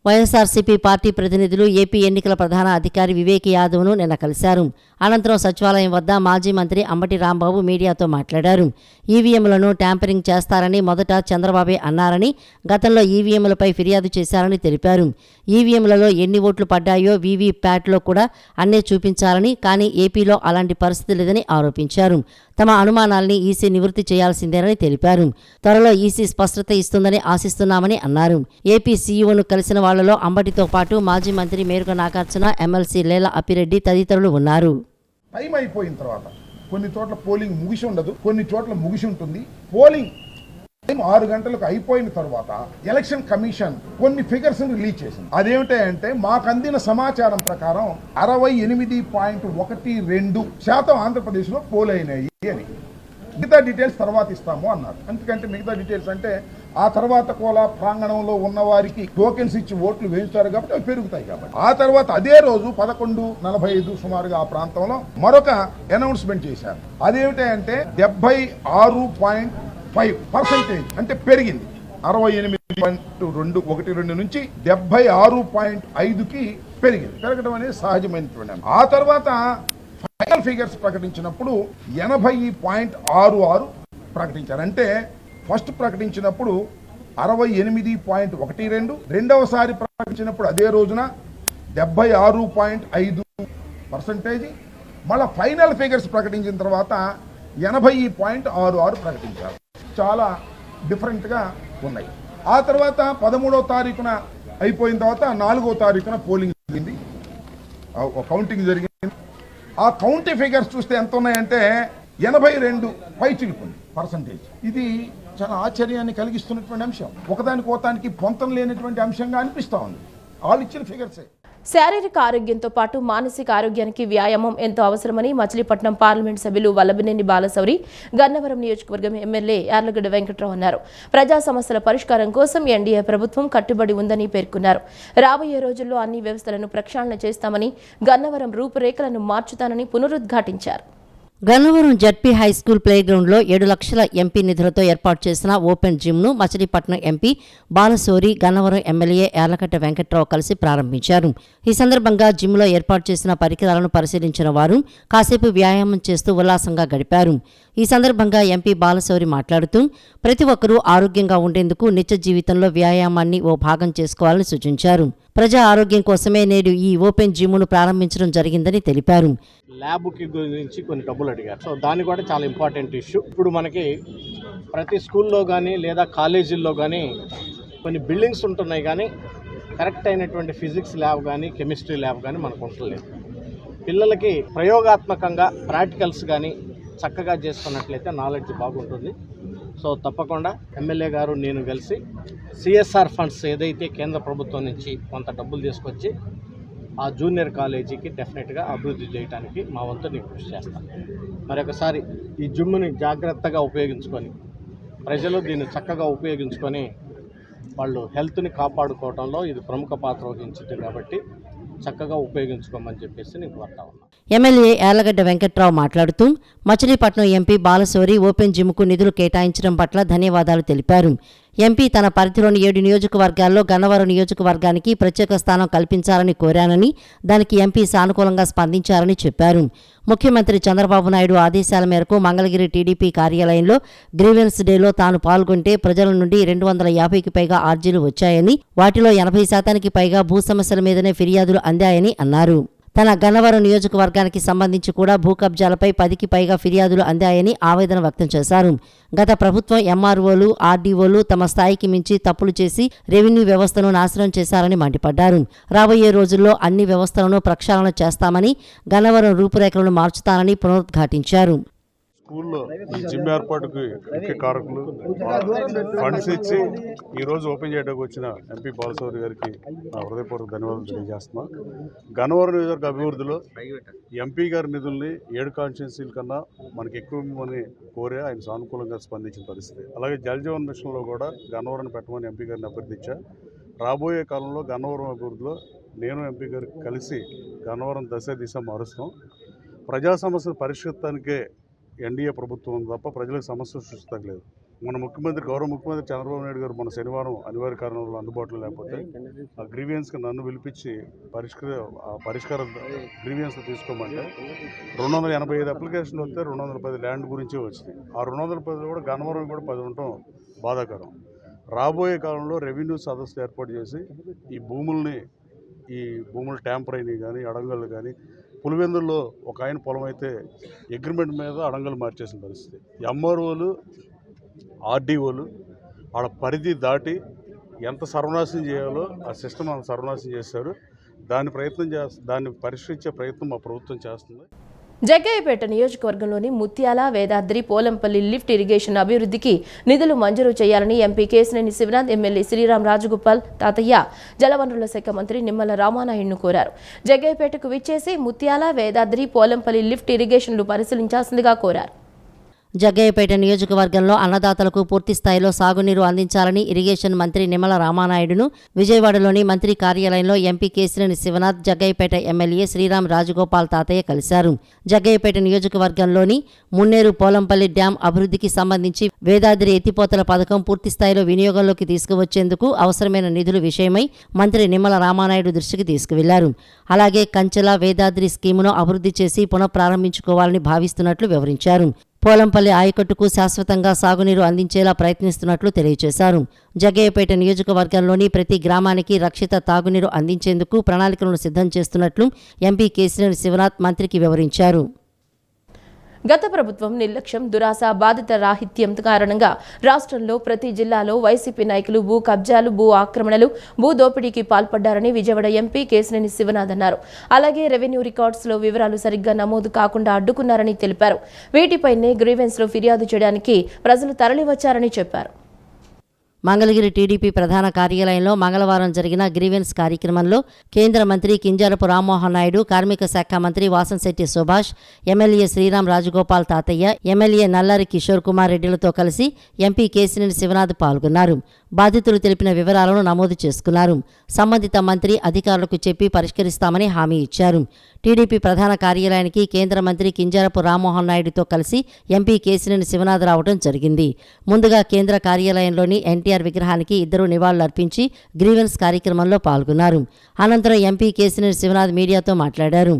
వైఎస్ఆర్సీపీ పార్టీ ప్రతినిధులు ఏపీ ఎన్నికల ప్రధాన అధికారి వివేక్ యాదవ్ను నిన్న కలిశారు. అనంతరం సచివాలయం వద్ద మాజీ మంత్రి అంబటి రాంబాబు మీడియాతో మాట్లాడారు. ఈవీఎంలను ట్యాంపరింగ్ చేస్తారని మొదట చంద్రబాబే అన్నారని, గతంలో ఈవీఎంలపై ఫిర్యాదు చేశారని తెలిపారు. ఈవీఎంలలో ఎన్ని ఓట్లు పడ్డాయో వీవీప్యాట్లో కూడా అన్నే చూపించాలని, కానీ ఏపీలో అలాంటి పరిస్థితి లేదని ఆరోపించారు. తమ అనుమానాల్ని ఈసీ నివృత్తి చేయాల్సిందేనని తెలిపారు. త్వరలో ఈసీ స్పష్టత ఇస్తుందని ఆశిస్తున్నామని అన్నారు. ఏపీ సీఈఓను కలిసిన వాళ్లలో అంబటితో పాటు మాజీ మంత్రి మేరుగ నాగార్జున, ఎమ్మెల్సీ లేల అప్పిరెడ్డి తదితరులు ఉన్నారు. టైం అయిపోయిన తర్వాత కొన్ని చోట్ల పోలింగ్ ముగిసి ఉండదు, కొన్ని చోట్ల ముగిసి ఉంటుంది. పోలింగ్ 6 గంటలకు అయిపోయిన తర్వాత ఎలక్షన్ కమిషన్ కొన్ని ఫిగర్స్ రిలీజ్ చేసింది. అదేమిటంటే మాకు అందిన సమాచారం ప్రకారం 68.12% ఆంధ్రప్రదేశ్ లో పోల్ అయినాయి అని. మిగతా డీటెయిల్స్ తర్వాత ఇస్తాము అన్నారు. ఎందుకంటే మిగతా డీటెయిల్స్ అంటే ఆ తర్వాత కూడా ప్రాంగణంలో ఉన్న వారికి టోకెన్స్ ఇచ్చి ఓట్లు వేయించారు కాబట్టి అవి పెరుగుతాయి కాబట్టి. ఆ తర్వాత అదే రోజు 11:45 సుమారుగా ఆ ప్రాంతంలో మరొక అనౌన్స్మెంట్ చేశారు. అదేమిటంటే 76.5% అంటే పెరిగింది. 68.12 నుంచి 76.5కి పెరిగింది. పెరగడం అనేది సహజమైనటువంటి. ఆ తర్వాత ఫైనల్ ఫిగర్స్ ప్రకటించినప్పుడు 80.66 ప్రకటించారు. అంటే ఫస్ట్ ప్రకటించినప్పుడు 68.12, రెండవసారి ప్రకటించినప్పుడు అదే రోజున 76.5%, మళ్ళీ ఫైనల్ ఫిగర్స్ ప్రకటించిన తర్వాత 80.66 ప్రకటించారు. చాలా డిఫరెంట్గా ఉన్నాయి. ఆ తర్వాత 13వ తారీఖున అయిపోయిన తర్వాత 4వ తారీఖున పోలింగ్ జరిగింది, కౌంటింగ్ జరిగింది. ఆ కౌంటీ ఫిగర్స్ చూస్తే ఎంత ఉన్నాయంటే 82 పైచిలుకుంది పర్సంటేజ్. ఇది చాలా ఆశ్చర్యాన్ని కలిగిస్తున్నటువంటి అంశం, ఒకదానికి పొంతం లేనటువంటి అంశంగా అనిపిస్తూ ఉంది. వాళ్ళు ఇచ్చిన ఫిగర్సే. శారీరక ఆరోగ్యంతో పాటు మానసిక ఆరోగ్యానికి వ్యాయామం ఎంతో అవసరమని మచిలీపట్నం పార్లమెంట్ సభ్యులు వల్లభనేని బాలశౌరి, గన్నవరం నియోజకవర్గం ఎమ్మెల్యే యార్లగడ్డ వెంకట్రావు అన్నారు. ప్రజా సమస్యల పరిష్కారం కోసం ఎన్డీఏ ప్రభుత్వం కట్టుబడి ఉందని పేర్కొన్నారు. రాబోయే రోజుల్లో అన్ని వ్యవస్థలను ప్రక్షాళన చేస్తామని, గన్నవరం రూపురేఖలను మార్చుతానని పునరుద్ఘాటించారు. గన్నవరం జడ్పీ హైస్కూల్ ప్లేగ్రౌండ్లో 7 లక్షల ఎంపీ నిధులతో ఏర్పాటు చేసిన ఓపెన్ జిమ్ను మచిలీపట్నం ఎంపీ బాలశౌరి, గన్నవరం ఎమ్మెల్యే యార్లగడ్డ వెంకట్రావు కలిసి ప్రారంభించారు. ఈ సందర్భంగా జిమ్లో ఏర్పాటు చేసిన పరికరాలను పరిశీలించిన వారు కాసేపు వ్యాయామం చేస్తూ ఉల్లాసంగా గడిపారు. ఈ సందర్భంగా ఎంపీ బాలశౌరి మాట్లాడుతూ ప్రతి ఒక్కరూ ఆరోగ్యంగా ఉండేందుకు నిత్య జీవితంలో వ్యాయామాన్ని ఓ భాగం చేసుకోవాలని సూచించారు. ప్రజా ఆరోగ్యం కోసమే నేడు ఈ ఓపెన్ జిమ్ను ప్రారంభించడం జరిగిందని తెలిపారు. ల్యాబ్కి గురించి కొన్ని డబ్బులు అడిగారు. సో దాన్ని కూడా చాలా ఇంపార్టెంట్ ఇష్యూ. ఇప్పుడు మనకి ప్రతి స్కూల్లో కానీ లేదా కాలేజీల్లో కానీ కొన్ని బిల్డింగ్స్ ఉంటున్నాయి, కానీ కరెక్ట్ అయినటువంటి ఫిజిక్స్ ల్యాబ్ కానీ కెమిస్ట్రీ ల్యాబ్ కానీ మనకు ఉండలేదు. పిల్లలకి ప్రయోగాత్మకంగా ప్రాక్టికల్స్ కానీ చక్కగా చేసుకున్నట్లయితే నాలెడ్జ్ బాగుంటుంది. సో తప్పకుండా ఎమ్మెల్యే గారు నేను కలిసి సిఎస్ఆర్ ఫండ్స్ ఏదైతే కేంద్ర ప్రభుత్వం నుంచి కొంత డబ్బులు తీసుకొచ్చి ఆ జూనియర్ కాలేజీకి డెఫినెట్గా అభివృద్ధి చేయడానికి మా వంతు నేను కృషి చేస్తాను. మరొకసారి ఈ జిమ్ని జాగ్రత్తగా ఉపయోగించుకొని ప్రజలు దీన్ని చక్కగా ఉపయోగించుకొని వాళ్ళు హెల్త్ని కాపాడుకోవడంలో ఇది ప్రముఖ పాత్ర వహించింది కాబట్టి చక్కగా ఉపయోగించుకోమని చెప్పేసి నేను కోరుతా ఉన్నాను. ఎమ్మెల్యే యార్లగడ్డ వెంకట్రావు మాట్లాడుతూ మచిలీపట్నం ఎంపీ బాలశౌరి ఓపెన్ జిమ్కు నిధులు కేటాయించడం పట్ల ధన్యవాదాలు తెలిపారు. ఎంపీ తన పరిధిలోని 7 నియోజకవర్గాల్లో గన్నవరం నియోజకవర్గానికి ప్రత్యేక స్థానం కల్పించాలని కోరానని, దానికి ఎంపీ సానుకూలంగా స్పందించారని చెప్పారు. ముఖ్యమంత్రి చంద్రబాబు నాయుడు ఆదేశాల మేరకు మంగళగిరి టీడీపీ కార్యాలయంలో గ్రీవెన్స్ డేలో తాను పాల్గొంటే ప్రజల నుండి 250కి పైగా ఆర్జీలు వచ్చాయని, వాటిలో 80% పైగా భూ సమస్యల మీదనే ఫిర్యాదులు అందాయని అన్నారు. తన గన్నవరం నియోజకవర్గానికి సంబంధించి కూడా భూ కబ్జాలపై 10కి పైగా ఫిర్యాదులు అందాయని ఆవేదన వ్యక్తం చేశారు. గత ప్రభుత్వం ఎంఆర్ఓలు, ఆర్డీఓలు తమ స్థాయికి మించి తప్పులు చేసి రెవెన్యూ వ్యవస్థను నాశనం చేశారని మండిపడ్డారు. రాబోయే రోజుల్లో అన్ని వ్యవస్థలను ప్రక్షాళన చేస్తామని, గన్నవరం రూపురేఖలను మార్చుతానని పునరుద్ఘాటించారు. స్కూల్లో ఈ జిమ్ ఏర్పాటుకి ముఖ్య కారకులు ఫండ్స్ ఇచ్చి ఈరోజు ఓపెన్ చేయడానికి వచ్చిన ఎంపీ బాలశౌరి గారికి నా హృదయపూర్వక ధన్యవాదాలు తెలియజేస్తున్నా. గన్నవరం నియోజకవర్గ అభివృద్ధిలో ఎంపీ గారి నిధుల్ని 7 కాన్స్టిట్యున్సీల కన్నా మనకి ఎక్కువ ఇవ్వమని కోరే ఆయన సానుకూలంగా స్పందించిన పరిస్థితి. అలాగే జల్ జీవన్ మిషన్లో కూడా గన్నవరం పెట్టమని ఎంపీ గారిని అభ్యర్థించా. రాబోయే కాలంలో గన్నవరం అభివృద్ధిలో నేను ఎంపీ గారికి కలిసి గన్నవరం దిశ మారుస్తాం. ప్రజా సమస్యలు పరిష్కరించడానికే ఎన్డీఏ ప్రభుత్వం తప్ప ప్రజలకు సమస్యలు సృష్టించలేదు. మన గౌరవ ముఖ్యమంత్రి చంద్రబాబు నాయుడు గారు మన శనివారం అనివార్య కారణాల అందుబాటులో లేకపోతే ఆ గ్రీవియన్స్కి నన్ను పిలిపించి పరిష్కార గ్రీవియన్స్ తీసుకోమంటే 285 అప్లికేషన్లు వస్తే 210 ల్యాండ్ గురించే వచ్చింది. ఆ 210 కూడా గన్నవరం కూడా 10 ఉండటం బాధాకరం. రాబోయే కాలంలో రెవెన్యూ సదస్సు ఏర్పాటు చేసి ఈ భూములు ట్యాంపర్ అయినవి కానీ అడంగళ్ళు కానీ, పులివెందుల్లో ఒక ఆయన పొలం అయితే అగ్రిమెంట్ మీద అడంగలు మార్చేసిన పరిస్థితి. ఎంఆర్ఓలు, ఆర్డీఓలు వాళ్ళ పరిధి దాటి ఎంత సర్వనాశనం చేయాలో ఆ సిస్టమ్ అంత సర్వనాశనం చేశారు. దాన్ని పరిష్కరించే ప్రయత్నం మా ప్రభుత్వం చేస్తుంది. జగ్గయ్యపేట నియోజకవర్గంలోని ముత్యాల, వేదాద్రి, పోలంపల్లి లిఫ్ట్ ఇరిగేషన్ అభివృద్ధికి నిధులు మంజూరు చేయాలని ఎంపీ కేశినేని శివనాథ్, ఎమ్మెల్యే శ్రీరామ్ రాజగోపాల్ తాతయ్య, జలవనరుల శాఖ మంత్రి నిమ్మల రామానాయుడును కోరారు. జగ్గయ్యపేటకు విచ్చేసి ముత్యాల, వేదాద్రి, పోలంపల్లి లిఫ్ట్ ఇరిగేషన్లు పరిశీలించాల్సిందిగా కోరారు. జగ్గయ్యపేట నియోజకవర్గంలో అన్నదాతలకు పూర్తి స్థాయిలో సాగునీరు అందించాలని ఇరిగేషన్ మంత్రి నిమ్మల రామానాయుడును విజయవాడలోని మంత్రి కార్యాలయంలో ఎంపీ కేశినేని శివనాథ్, జగ్గయ్యపేట ఎమ్మెల్యే శ్రీరామ్ రాజగోపాల్ తాతయ్య కలిశారు. జగ్గయ్యపేట నియోజకవర్గంలోని మున్నేరు పోలంపల్లి డ్యాం అభివృద్ధికి సంబంధించి వేదాద్రి ఎత్తిపోతల పథకం పూర్తి స్థాయిలో వినియోగంలోకి తీసుకువచ్చేందుకు అవసరమైన నిధుల విషయమై మంత్రి నిమ్మల రామానాయుడు దృష్టికి తీసుకువెళ్లారు. అలాగే కంచెల వేదాద్రి స్కీమును అభివృద్ధి చేసి పునఃప్రారంభించుకోవాలని భావిస్తున్నట్లు వివరించారు. పోలంపల్లి ఆయకట్టుకు శాశ్వతంగా సాగునీరు అందించేలా ప్రయత్నిస్తున్నట్లు తెలియజేశారు. జగ్గయ్యపేట నియోజకవర్గంలోని ప్రతి గ్రామానికి రక్షిత తాగునీరు అందించేందుకు ప్రణాళికలను సిద్ధం చేస్తున్నట్లు ఎంపీ కేశినేని శివనాథ్ మంత్రికి వివరించారు. గత ప్రభుత్వం నిర్లక్ష్యం, దురాశ, బాధిత రాహిత్యం కారణంగా రాష్ట్రంలో ప్రతి జిల్లాలో వైసీపీ నాయకులు భూ కబ్జాలు, భూ ఆక్రమణలు, భూ దోపిడీకి పాల్పడ్డారని విజయవాడ ఎంపీ కేశినేని శివనాథ్ అన్నారు. అలాగే రెవెన్యూ రికార్డ్స్ లో వివరాలు సరిగ్గా నమోదు కాకుండా అడ్డుకున్నారని తెలిపారు. వీటిపైనే గ్రీవెన్స్ లో ఫిర్యాదు చేయడానికి ప్రజలు తరలివచ్చారని చెప్పారు. మంగళగిరి టీడీపీ ప్రధాన కార్యాలయంలో మంగళవారం జరిగిన గ్రీవెన్స్ కార్యక్రమంలో కేంద్ర మంత్రి కింజారపు రామ్మోహన్ నాయుడు, కార్మిక శాఖ మంత్రి వాసంశెట్టి సుభాష్, ఎమ్మెల్యే శ్రీరామ్ రాజగోపాల్ తాతయ్య, ఎమ్మెల్యే నల్లారి కిషోర్ కుమార్ రెడ్డిలతో కలిసి ఎంపీ కేశినేని శివనాథ్ పాల్గొన్నారు. బాధితులు తెలిపిన వివరాలను నమోదు చేసుకున్నారు. సంబంధిత మంత్రి అధికారులకు చెప్పి పరిష్కరిస్తామని హామీ ఇచ్చారు. టీడీపీ ప్రధాన కార్యాలయానికి కేంద్ర మంత్రి కింజారపు రామ్మోహన్ నాయుడుతో కలిసి ఎంపీ కేశినేని శివనాథ్ రావడం జరిగింది. ముందుగా కేంద్ర కార్యాలయంలోని ఎన్టీఆర్ విగ్రహానికి ఇద్దరు నివాళులర్పించి గ్రీవెన్స్ కార్యక్రమంలో పాల్గొన్నారు. అనంతరం ఎంపీ కేశినేని శివనాథ్ మీడియాతో మాట్లాడారు.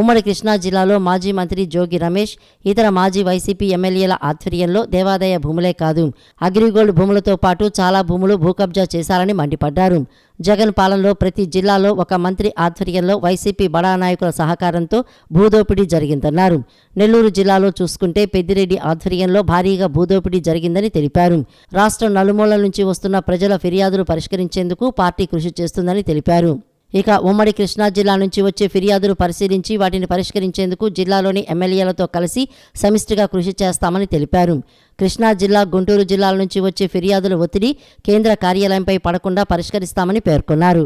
ఉమ్మడి కృష్ణా జిల్లాలో మాజీ మంత్రి జోగి రమేష్, ఇతర మాజీ వైసీపీ ఎమ్మెల్యేల ఆధ్వర్యంలో దేవాదాయ భూములే కాదు, అగ్రిగోల్డ్ భూములతో పాటు చాలా భూములు భూకబ్జా చేశారని మండిపడ్డారు. జగన్ పాలనలో ప్రతి జిల్లాలో ఒక మంత్రి ఆధ్వర్యంలో వైసీపీ బడా నాయకుల సహకారంతో భూదోపిడీ జరిగిందన్నారు. నెల్లూరు జిల్లాలో చూసుకుంటే పెద్దిరెడ్డి ఆధ్వర్యంలో భారీగా భూదోపిడీ జరిగిందని తెలిపారు. రాష్ట్రం నలుమూలల నుంచి వస్తున్న ప్రజల ఫిర్యాదులు పరిష్కరించేందుకు పార్టీ కృషి చేస్తుందని తెలిపారు. ఇక ఉమ్మడి కృష్ణా జిల్లా నుంచి వచ్చే ఫిర్యాదులు పరిశీలించి వాటిని పరిష్కరించేందుకు జిల్లాలోని ఎమ్మెల్యేలతో కలిసి సమిష్టిగా కృషి చేస్తామని తెలిపారు. కృష్ణా జిల్లా, గుంటూరు జిల్లాల నుంచి వచ్చే ఫిర్యాదుల ఒత్తిడి కేంద్ర కార్యాలయంపై పడకుండా పరిష్కరిస్తామని పేర్కొన్నారు.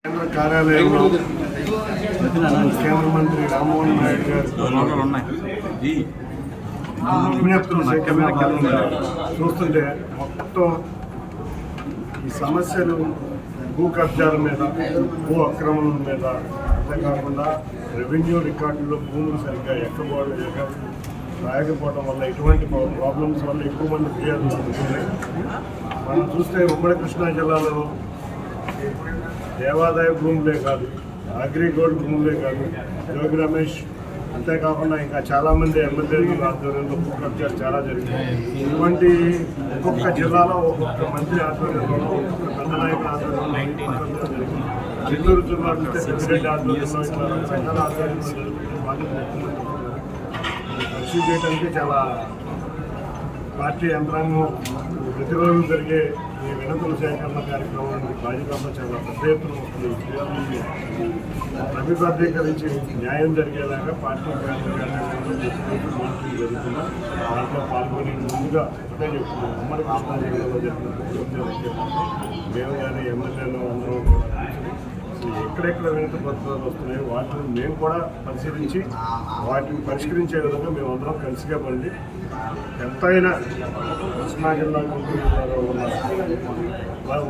కేంద్ర కార్యాలయంలో కేంద్ర మంత్రి రామ్మోహన్ నాయుడు గారు విజ్ఞప్తులు చూస్తుంటే మొత్తం ఈ సమస్యలు భూ కబ్జాల మీద, భూ ఆక్రమణల మీద, అంతేకాకుండా రెవెన్యూ రికార్డుల్లో భూములు సరిగ్గా రాయకపోవడం వల్ల ఇటువంటి ప్రాబ్లమ్స్ వల్ల ఎక్కువ మంది ఫిర్యాదులు అందుతున్నాయి. మనం చూస్తే ఉమ్మడి కృష్ణా జిల్లాలో దేవాదాయ భూములే కాదు, అగ్రిగోల్డ్ భూములే కాదు, జోగి రమేష్, అంతేకాకుండా ఇంకా చాలామంది ఎమ్మెల్యేలు ఆధ్వర్యంలో భూ కబ్జాలు చాలా జరిగాయి. ఇటువంటి ఒక్కొక్క జిల్లాలో ఒక్కొక్క మంత్రి ఆధ్వర్యంలో, ఒక్కొక్క పెద్ద నాయకుల ఆధ్వర్యంలో జరిగింది. చిత్తూరు జిల్లా పెద్దిరెడ్డి ఆధ్వర్యంలో, ఇట్లా రకరకాల ఆధ్వర్యంలో జరుగుతున్న బాధ్యత పరిశీలి చేయడానికి చాలా పార్టీ యంత్రాంగం ప్రతిరోజు జరిగే ఈ వినతుల సేకరణ కార్యక్రమానికి బాధ్యతలో చాలా పెద్ద ఎత్తున వస్తుంది. అభివృద్ధీకరించి న్యాయం జరిగేలాగా పార్టీ జరుగుతుంది. దాంట్లో పాల్గొని ముందుగా ఒకటే చెప్తున్నాం, ఉమ్మడి కృష్ణా జిల్లాలో జరిగిన మేము కానీ ఎమ్మెల్యేలు అందరూ ఎక్కడెక్కడ వినతి పత్రాలు వస్తున్నాయో వాటిని మేము కూడా పరిశీలించి వాటిని పరిష్కరించే విధంగా మేము అందరం కలిసిగా పండి ఎంతైనా కృష్ణా జిల్లా, గుంటూరు జిల్లాలో ఉన్న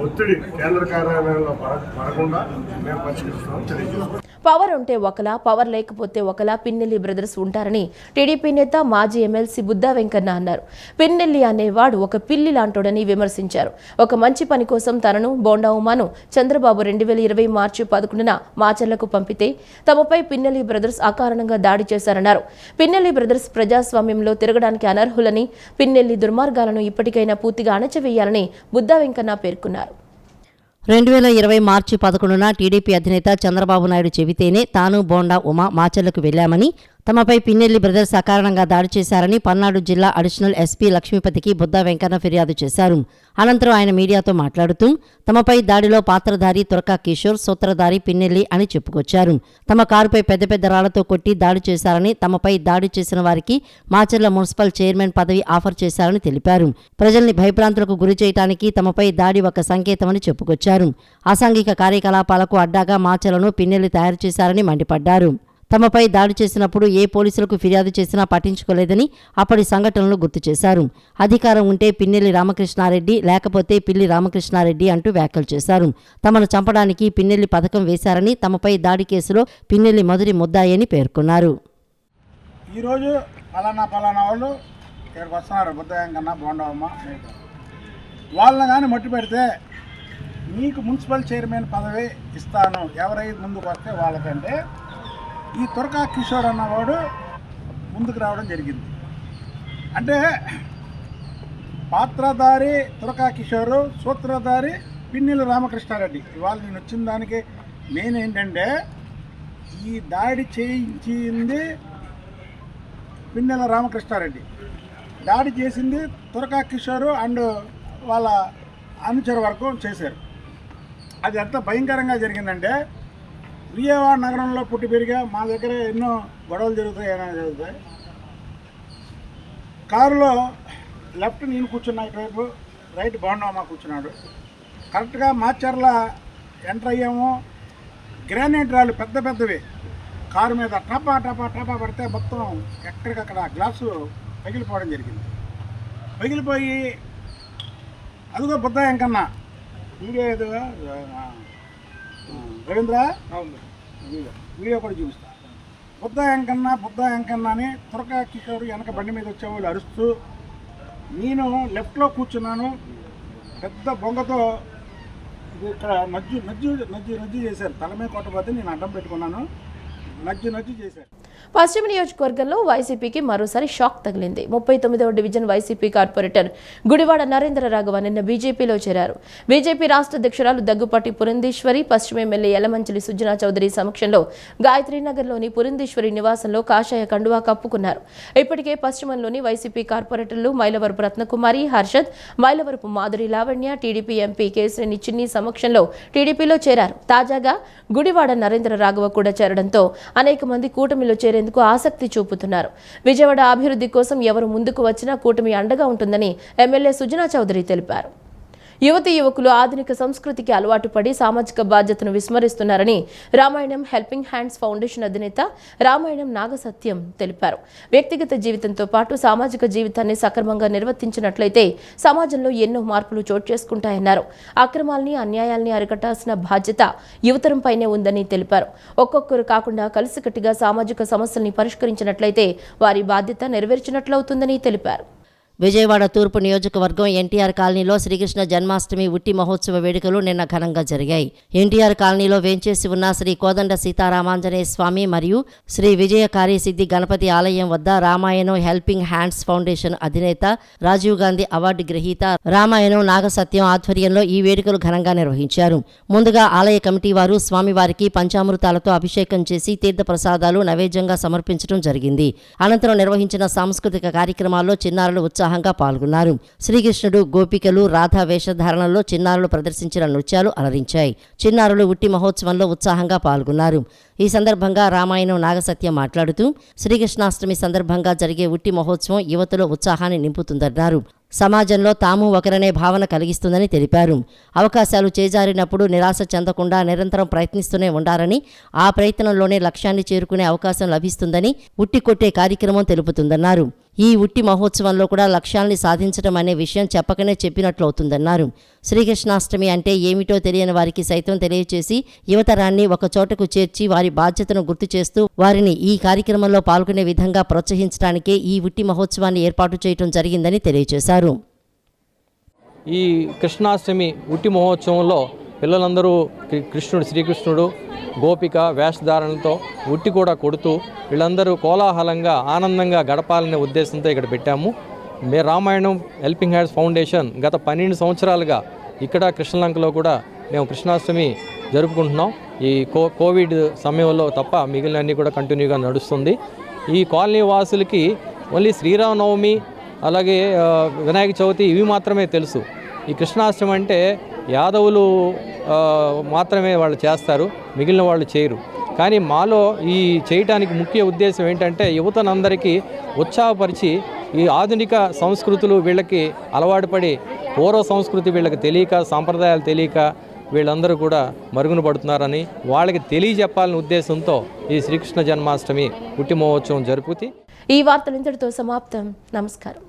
ఒత్తిడి కేంద్ర కార్యాలయంలో పడకుండా మేము పరిష్కరిస్తామని తెలియజేస్తాం. పవర్ ఉంటే ఒకలా, పవర్ లేకపోతే ఒకలా పిన్నెల్లి బ్రదర్స్ ఉంటారని టీడీపీ నేత, మాజీ ఎమ్మెల్సీ బుద్దా వెంకన్న అన్నారు. పిన్నెల్లి అనేవాడు ఒక పిల్లి లాంటోడని విమర్శించారు. ఒక మంచి పని కోసం తనను, బోండా ఉమాను చంద్రబాబు 2020 మార్చి 11న మాచర్లకు పంపితే తమపై పిన్నెల్లి బ్రదర్స్ అకారణంగా దాడి చేశారన్నారు. పిన్నెల్లి బ్రదర్స్ ప్రజాస్వామ్యంలో తిరగడానికి అనర్హులని, పిన్నెల్లి దుర్మార్గాలను ఇప్పటికైనా పూర్తిగా అణచివేయాలని బుద్దా వెంకన్న పేర్కొన్నారు. 2020 మార్చి 11న టీడీపీ అధినేత చంద్రబాబు నాయుడు చెబితేనే తాను, బోండా ఉమా మాచర్లకు వెళ్లామని, తమపై పిన్నెల్లి బ్రదర్స్ అకారణంగా దాడి చేశారని పల్నాడు జిల్లా అడిషనల్ ఎస్పీ లక్ష్మీపతికి బుద్దా వెంకన్న ఫిర్యాదు చేశారు. అనంతరం ఆయన మీడియాతో మాట్లాడుతూ తమపై దాడిలో పాత్రధారి తురకా కిషోర్, సూత్రధారి పిన్నెల్లి అని చెప్పుకొచ్చారు. తమ కారుపై పెద్ద పెద్ద రాళ్లతో కొట్టి దాడి చేశారని, తమపై దాడి చేసిన వారికి మాచర్ల మున్సిపల్ చైర్మన్ పదవి ఆఫర్ చేశారని తెలిపారు. ప్రజల్ని భయభ్రాంతులకు గురి చేయడానికి తమపై దాడి ఒక సంకేతమని చెప్పుకొచ్చారు. అసాంఘిక కార్యకలాపాలకు అడ్డాగా మాచర్లను పిన్నెల్లి తయారు చేశారని మండిపడ్డారు. తమపై దాడి చేసినప్పుడు ఏ పోలీసులకు ఫిర్యాదు చేసినా పట్టించుకోలేదని అప్పటి సంఘటనలు గుర్తు చేశారు. అధికారం ఉంటే పిన్నెల్లి రామకృష్ణారెడ్డి, లేకపోతే పిల్లి రామకృష్ణారెడ్డి అంటూ వ్యాఖ్యలు చేశారు. తమను చంపడానికి పిన్నెల్లి పథకం వేశారని, తమపై దాడి కేసులో పిన్నెల్లి మొదటి ముద్దాయని పేర్కొన్నారు. ఈరోజు పలానా వాళ్ళు ఇక్కడికి వస్తున్నారు, బుద్ధయం కన్నా బోండవమ్మ, వాళ్ళని కానీ మట్టి పెడితే మీకు మున్సిపల్ చైర్మన్ పదవి ఇస్తాను, ఎవరైతే ముందుకు వస్తే వాళ్ళకంటే ఈ తురకా కిషోర్ అన్నవాడు ముందుకు రావడం జరిగింది. అంటే పాత్రధారి తురకా కిషోరు, సూత్రధారి పిన్నెల్లి రామకృష్ణారెడ్డి. ఇవాళ నేను వచ్చిన దానికి మెయిన్ ఏంటంటే ఈ దాడి చేయించింది పిన్నెల రామకృష్ణారెడ్డి. దాడి చేసింది తురకా కిషోరు అండ్ వాళ్ళ అనుచర వర్గం చేశారు. అది ఎంత భయంకరంగా జరిగిందంటే, విజయవాడ నగరంలో పుట్టి పెరిగా మా దగ్గర ఎన్నో గొడవలు జరుగుతాయి. కారులో లెఫ్ట్ నేను కూర్చున్నా, ఇటువైపు రైట్ బాగుండవమ్మా కూర్చున్నాడు. కరెక్ట్గా మాచర్ల ఎంటర్ అయ్యాము. గ్రానైట్ రాళ్ళు పెద్ద పెద్దవి కారు మీద టపా టపా టపా పడితే మొత్తం ఎక్కడికక్కడ గ్లాసు పగిలిపోవడం జరిగింది. పగిలిపోయి అదిగో బుద్ధ ఎంకన్నా వీడియో ఏదో రవీంద్ర వీడియో కూడా చూపిస్తా. బుద్ధ ఎంకన్నా అని తురకా కిషోర్ వెనక బండి మీద వచ్చేవాళ్ళు అరుస్తూ, నేను లెఫ్ట్లో కూర్చున్నాను. పెద్ద బొంగతో ఇక్కడ నజ్జు చేశారు. తల మీద కొట్టబోతే నేను అడ్డం పెట్టుకున్నాను. నజ్జు చేశారు. పశ్చిమ నియోజకవర్గంలో వైసీపీకి మరోసారి షాక్ తగిలింది. 39వ division YCP corporator Gudivada Narendra Raghava నిన్న బీజేపీలో చేరారు. బీజేపీ రాష్ట్ర అధ్యక్షురాలు దగ్గుపాటి పురంధేశ్వరి, పశ్చిమ ఎమ్మెల్యే యలమంచిలి సుజనా చౌదరి సమక్షంలో గాయత్రీనగర్లోని పురంధేశ్వరి నివాసంలో కాషాయ కండువా కప్పుకున్నారు. ఇప్పటికే పశ్చిమంలోని వైసీపీ కార్పొరేటర్లు మైలవరపు రత్నకుమారి, హర్షద్, మైలవరపు మాధురి లావణ్య, టీడీపీ ఎంపీ కేశినేని చిన్ని సమక్షంలో టీడీపీలో చేరారు. తాజాగా గుడివాడ నరేంద్ర రాఘవ కూడా చేరడంతో అనేక మంది కూటమిలో చేరేందుకు ఆసక్తి చూపుతున్నారు. విజయవాడ అభివృద్ధి కోసం ఎవరు ముందుకు వచ్చినా కూటమి అండగా ఉంటుందని ఎమ్మెల్యే సుజనా చౌదరి తెలిపారు. యువకులు ఆధునిక సంస్కృతికి అలవాటు పడి సామాజిక బాధ్యతను విస్మరిస్తున్నారని రామాయణం హెల్పింగ్ హ్యాండ్స్ ఫౌండేషన్ అధినేత రామాయణం నాగసత్యం తెలిపారు. వ్యక్తిగత జీవితంతో పాటు సామాజిక జీవితాన్ని సక్రమంగా నిర్వర్తించినట్లయితే సమాజంలో ఎన్నో మార్పులు చోటు చేసుకుంటాయన్నారు. అక్రమాల్ని, అన్యాయాల్ని అరికట్టాల్సిన బాధ్యత యువతరంపైనే ఉందని తెలిపారు. ఒక్కొక్కరు కాకుండా కలిసికట్టుగా సామాజిక సమస్యల్ని పరిష్కరించినట్లయితే వారి బాధ్యత నెరవేర్చినట్లవుతుందని తెలిపారు. విజయవాడ తూర్పు నియోజకవర్గం ఎన్టీఆర్ కాలనీలో శ్రీకృష్ణ జన్మాష్టమి ఉట్టి మహోత్సవ వేడుకలు నిన్న ఘనంగా జరిగాయి. ఎన్టీఆర్ కాలనీలో వేంచేసి ఉన్న శ్రీ కోదండ సీతారామాంజనేయ స్వామి మరియు శ్రీ విజయ కార్యసిద్ధి గణపతి ఆలయం వద్ద రామాయణం హెల్పింగ్ హ్యాండ్స్ ఫౌండేషన్ అధినేత రాజీవ్ గాంధీ అవార్డు గ్రహీత రామాయణం నాగసత్యం ఆధ్వర్యంలో ఈ వేడుకలు ఘనంగా నిర్వహించారు. ముందుగా ఆలయ కమిటీ వారు స్వామివారికి పంచామృతాలతో అభిషేకం చేసి తీర్థప్రసాదాలు నైవేద్యంగా సమర్పించడం జరిగింది. అనంతరం నిర్వహించిన సాంస్కృతిక కార్యక్రమాల్లో చిన్నారులు ఉత్సాహంగా పాల్గొన్నారు. శ్రీకృష్ణుడు, గోపికలు, రాధా వేషధారణలో చిన్నారులు ప్రదర్శించిన నృత్యాలు అలరించాయి. చిన్నారులు ఉట్టి మహోత్సవంలో ఉత్సాహంగా పాల్గొన్నారు. ఈ సందర్భంగా రామాయణం నాగసత్యం మాట్లాడుతూ శ్రీకృష్ణాష్టమి సందర్భంగా జరిగే ఉట్టి మహోత్సవం యువతలో ఉత్సాహాన్ని నింపుతుందన్నారు. సమాజంలో తాము ఒకరనే భావన కలిగిస్తుందని తెలిపారు. అవకాశాలు చేజారినప్పుడు నిరాశ చెందకుండా నిరంతరం ప్రయత్నిస్తూనే ఉండాలని, ఆ ప్రయత్నంలోనే లక్ష్యాన్ని చేరుకునే అవకాశం లభిస్తుందని ఉట్టి కొట్టే కార్యక్రమం తెలుపుతుందన్నారు. ఈ ఉట్టి మహోత్సవంలో కూడా లక్ష్యాల్ని సాధించడం అనే విషయం చెప్పకనే చెప్పినట్లు అవుతుందన్నారు. శ్రీకృష్ణాష్టమి అంటే ఏమిటో తెలియని వారికి సైతం తెలియచేసి యువతరాన్ని ఒక చోటకు చేర్చి వారి బాధ్యతను గుర్తు చేస్తూ వారిని ఈ కార్యక్రమంలో పాల్గొనే విధంగా ప్రోత్సహించడానికే ఈ ఉట్టి మహోత్సవాన్ని ఏర్పాటు చేయడం జరిగిందని తెలియజేశారు. ఈ కృష్ణాష్టమి ఉట్టి మహోత్సవంలో పిల్లలందరూ శ్రీకృష్ణుడు గోపిక వేషధారణలతో ఉట్టి కూడా కొడుతూ వీళ్ళందరూ కోలాహలంగా ఆనందంగా గడపాలనే ఉద్దేశంతో ఇక్కడ పెట్టాము. రామాయణం హెల్పింగ్ హ్యాండ్స్ ఫౌండేషన్ గత 12 సంవత్సరాలుగా ఇక్కడ కృష్ణలంకలో కూడా మేము కృష్ణాష్టమి జరుపుకుంటున్నాం. ఈ కోవిడ్ సమయంలో తప్ప మిగిలినన్నీ కూడా కంటిన్యూగా నడుస్తుంది. ఈ కాలనీ వాసులకి ఓన్లీ శ్రీరామనవమి అలాగే వినాయక చవితి ఇవి మాత్రమే తెలుసు. ఈ కృష్ణాష్టమి అంటే యాదవులు మాత్రమే వాళ్ళు చేస్తారు, మిగిలిన వాళ్ళు చేయరు. కానీ మాలో ఈ చేయటానికి ముఖ్య ఉద్దేశం ఏంటంటే యువతనందరికీ ఉత్సాహపరిచి ఈ ఆధునిక సంస్కృతులు వీళ్ళకి అలవాటు పడి పూర్వ సంస్కృతి వీళ్ళకి తెలియక, సాంప్రదాయాలు తెలియక వీళ్ళందరూ కూడా మరుగున పడుతున్నారని వాళ్ళకి తెలియజెప్పాలనే ఉద్దేశంతో ఈ శ్రీకృష్ణ జన్మాష్టమి పుట్టి మహోత్సవం జరుపుతూ ఈ వార్తలు ఇంతటితో సమాప్తం. నమస్కారం.